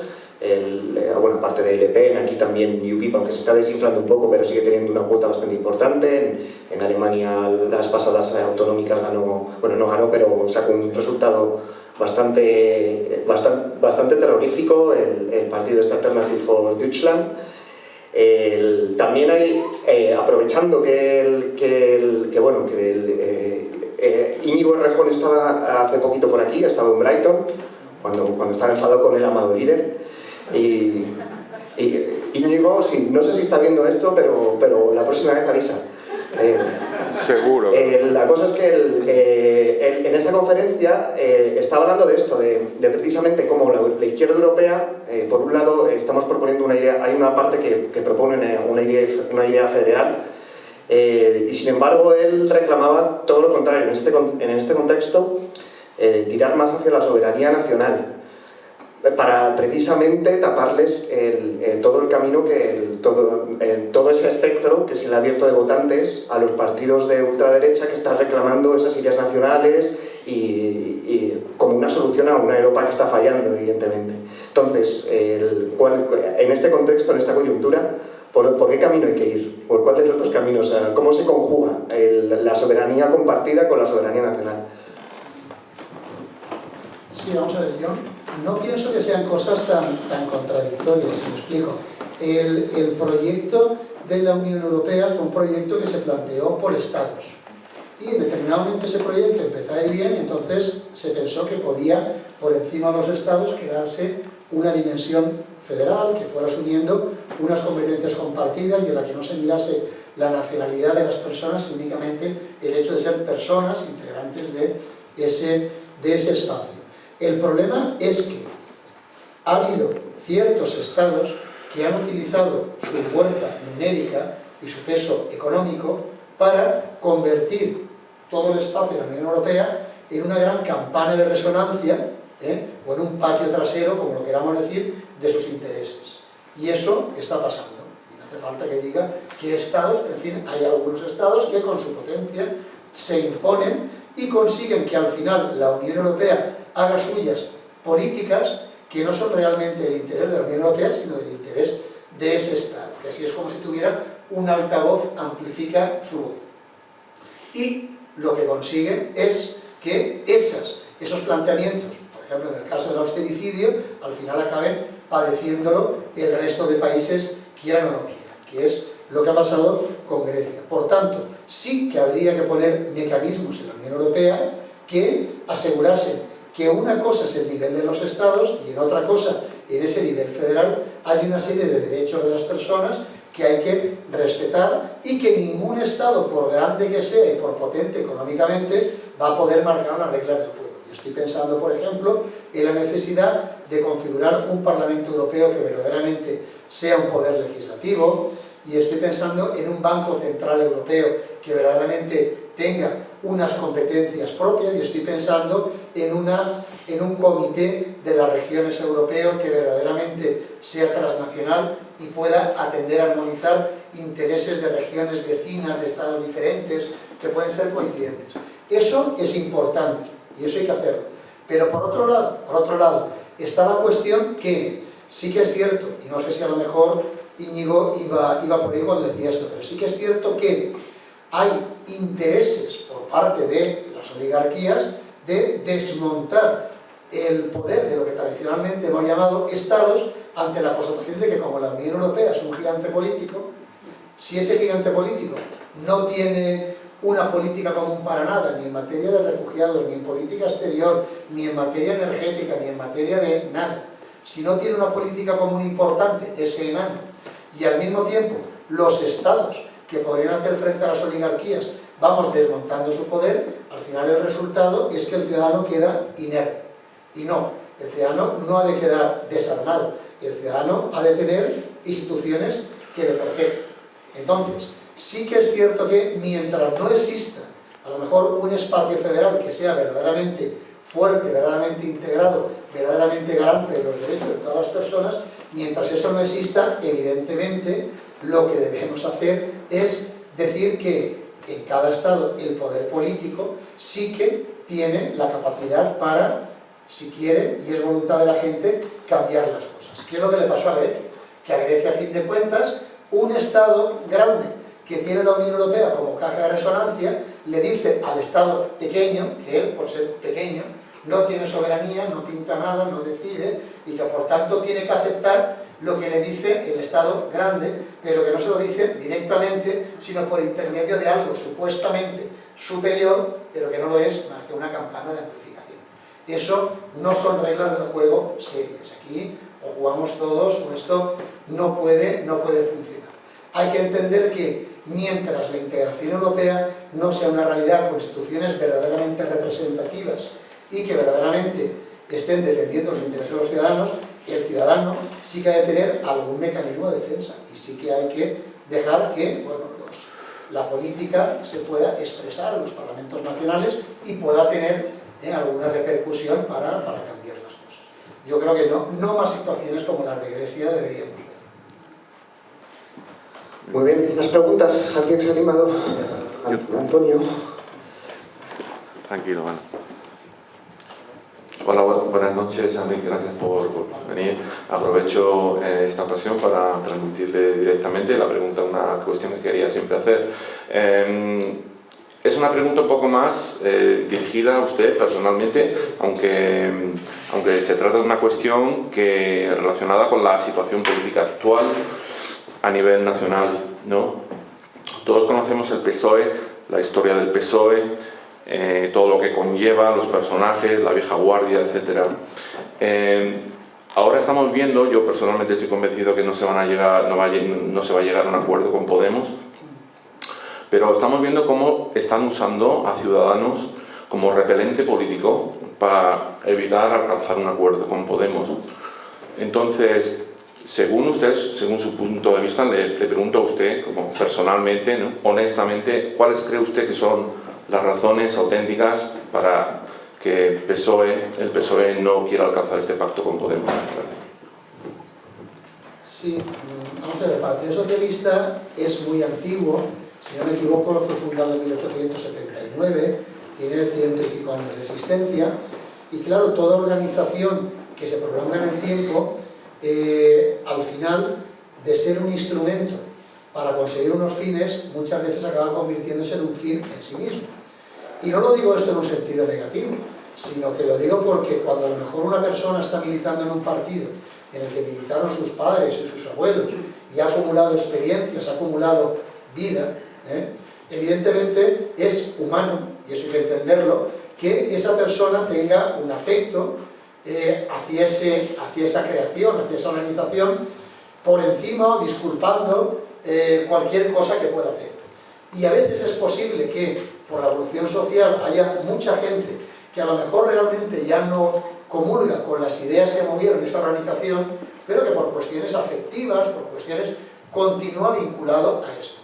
bueno, aparte de Le Pen, aquí también UKIP, aunque se está desinflando un poco, pero sigue teniendo una cuota bastante importante. En Alemania las pasadas autonómicas ganó, bueno, no ganó, pero sacó un resultado bastante terrorífico, el partido Alternative for Deutschland. También hay, aprovechando Íñigo Errejón estaba hace poquito por aquí, ha estado en Brighton, cuando estaba enfadado con el amado líder. Y Íñigo, no sé si está viendo esto, pero la próxima vez avisa. Seguro. La cosa es que en esta conferencia estaba hablando de esto, de precisamente cómo la izquierda europea, por un lado, estamos proponiendo una idea, hay una parte que propone una idea federal, y sin embargo él reclamaba todo lo contrario, en este contexto, tirar más hacia la soberanía nacional, para precisamente taparles todo el camino, todo ese espectro que se le ha abierto de votantes a los partidos de ultraderecha que están reclamando esas ideas nacionales y como una solución a una Europa que está fallando, evidentemente. Entonces, en este contexto, en esta coyuntura, ¿por qué camino hay que ir? ¿Por cuál de los dos caminos? ¿Cómo se conjuga la soberanía compartida con la soberanía nacional? Sí, vamos a ver, yo no pienso que sean cosas tan contradictorias, si me explico. El proyecto de la Unión Europea fue un proyecto que se planteó por estados. Y en determinado momento ese proyecto empezó a ir bien, y entonces se pensó que podía, por encima de los estados, crearse una dimensión federal que fuera asumiendo unas competencias compartidas y en la que no se mirase la nacionalidad de las personas, sino únicamente el hecho de ser personas integrantes de ese espacio. El problema es que ha habido ciertos estados que han utilizado su fuerza numérica y su peso económico para convertir todo el espacio de la Unión Europea en una gran campana de resonancia, o en un patio trasero, como lo queramos decir, de sus intereses. Y eso está pasando. Y no hace falta que diga qué estados, pero en fin, hay algunos estados que con su potencia se imponen y consiguen que al final la Unión Europea haga suyas políticas que no son realmente del interés de la Unión Europea, sino del interés de ese Estado, que así es como si tuviera un altavoz, amplifica su voz. Y lo que consigue es que esos planteamientos, por ejemplo en el caso del austericidio, al final acaben padeciéndolo el resto de países, quieran o no quieran, que es lo que ha pasado con Grecia. Por tanto, sí que habría que poner mecanismos en la Unión Europea que asegurasen que una cosa es el nivel de los estados y en otra cosa, en ese nivel federal, hay una serie de derechos de las personas que hay que respetar y que ningún estado, por grande que sea y por potente económicamente, va a poder marcar las reglas del juego. Yo estoy pensando, por ejemplo, en la necesidad de configurar un Parlamento Europeo que verdaderamente sea un poder legislativo, y estoy pensando en un Banco Central Europeo que verdaderamente tenga unas competencias propias, y estoy pensando en un comité de las regiones europeas que verdaderamente sea transnacional y pueda atender a armonizar intereses de regiones vecinas, de estados diferentes, que pueden ser coincidentes. Eso es importante y eso hay que hacerlo. Pero por otro lado, está la cuestión que sí que es cierto, y no sé si a lo mejor Íñigo iba por ahí cuando decía esto, pero sí que es cierto que hay intereses por parte de las oligarquías de desmontar el poder de lo que tradicionalmente hemos llamado estados ante la constatación de que como la Unión Europea es un gigante político, si ese gigante político no tiene una política común para nada, ni en materia de refugiados, ni en política exterior, ni en materia energética, ni en materia de nada, si no tiene una política común importante, ese enano, y al mismo tiempo los estados que podrían hacer frente a las oligarquías vamos desmontando su poder, al final el resultado es que el ciudadano queda inerte. Y no, el ciudadano no ha de quedar desarmado, el ciudadano ha de tener instituciones que le protegen. Entonces, sí que es cierto que mientras no exista a lo mejor un espacio federal que sea verdaderamente fuerte, verdaderamente integrado, verdaderamente garante de los derechos de todas las personas, mientras eso no exista, evidentemente lo que debemos hacer es decir que en cada estado el poder político sí que tiene la capacidad para, si quiere, y es voluntad de la gente, cambiar las cosas. ¿Qué es lo que le pasó a Grecia? Que a Grecia, a fin de cuentas, un estado grande que tiene la Unión Europea como caja de resonancia, le dice al estado pequeño, que él, por ser pequeño, no tiene soberanía, no pinta nada, no decide, y que por tanto tiene que aceptar lo que le dice el estado grande, pero que no se lo dice directamente, sino por intermedio de algo supuestamente superior, pero que no lo es más que una campana de amplificación. Eso no son reglas del juego serias. Aquí o jugamos todos o esto no puede funcionar. Hay que entender que mientras la integración europea no sea una realidad con instituciones verdaderamente representativas y que verdaderamente estén defendiendo los intereses de los ciudadanos, el ciudadano sí que ha de tener algún mecanismo de defensa y sí que hay que dejar que la política se pueda expresar en los parlamentos nacionales y pueda tener alguna repercusión para cambiar las cosas. Yo creo que no más situaciones como las de Grecia deberíamos ver. Muy bien, ¿las preguntas? ¿Alguien se ha animado? Antonio. Tranquilo, bueno. Hola, buenas noches, Enrique, gracias por venir. Aprovecho esta ocasión para transmitirle directamente la pregunta, una cuestión que quería siempre hacer. Es una pregunta un poco más dirigida a usted personalmente, aunque se trata de una cuestión relacionada con la situación política actual a nivel nacional, ¿no? Todos conocemos el PSOE, la historia del PSOE, todo lo que conlleva, los personajes, la vieja guardia, etc. Ahora estamos viendo, yo personalmente estoy convencido que no se va a llegar a un acuerdo con Podemos, pero estamos viendo cómo están usando a Ciudadanos como repelente político para evitar alcanzar un acuerdo con Podemos. Entonces, según usted, según su punto de vista, le pregunto a usted, como personalmente, ¿no?, honestamente, ¿cuáles cree usted que son las razones auténticas para que el PSOE no quiera alcanzar este pacto con Podemos? Sí, vamos a ver, el Partido Socialista es muy antiguo, si no me equivoco fue fundado en 1879, tiene 100 y pico años de existencia, y claro, toda organización que se prolonga en el tiempo, al final, de ser un instrumento para conseguir unos fines, muchas veces acaba convirtiéndose en un fin en sí mismo. Y no lo digo esto en un sentido negativo, sino que lo digo porque cuando a lo mejor una persona está militando en un partido en el que militaron sus padres y sus abuelos y ha acumulado experiencias, ha acumulado vida, evidentemente es humano, y eso hay que entenderlo, que esa persona tenga un afecto hacia esa creación, hacia esa organización, por encima o disculpando cualquier cosa que pueda hacer. Y a veces es posible que por la evolución social haya mucha gente que a lo mejor realmente ya no comulga con las ideas que movieron esa organización, pero que por cuestiones afectivas, por cuestiones, continúa vinculado a esto.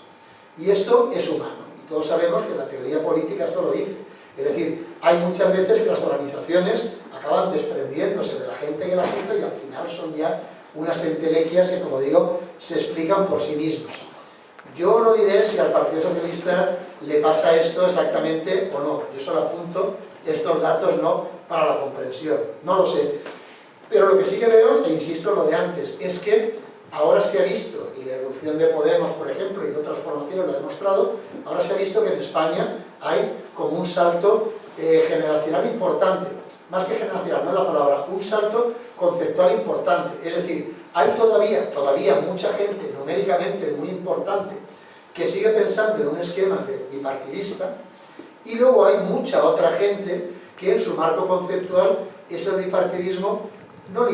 Y esto es humano, y todos sabemos que la teoría política esto lo dice. Es decir, hay muchas veces que las organizaciones acaban desprendiéndose de la gente que las hizo y al final son ya unas entelequias que, como digo, se explican por sí mismas. Yo no diré si al Partido Socialista le pasa esto exactamente o no. Yo solo apunto estos datos para la comprensión. No lo sé. Pero lo que sí que veo, e insisto en lo de antes, es que ahora se ha visto, y la evolución de Podemos, por ejemplo, y de otras formaciones lo ha demostrado, ahora se ha visto que en España hay como un salto generacional importante, más que generacional, no es la palabra, un salto conceptual importante, es decir, hay todavía mucha gente, numéricamente muy importante, que sigue pensando en un esquema bipartidista, y luego hay mucha otra gente que en su marco conceptual ese bipartidismo no le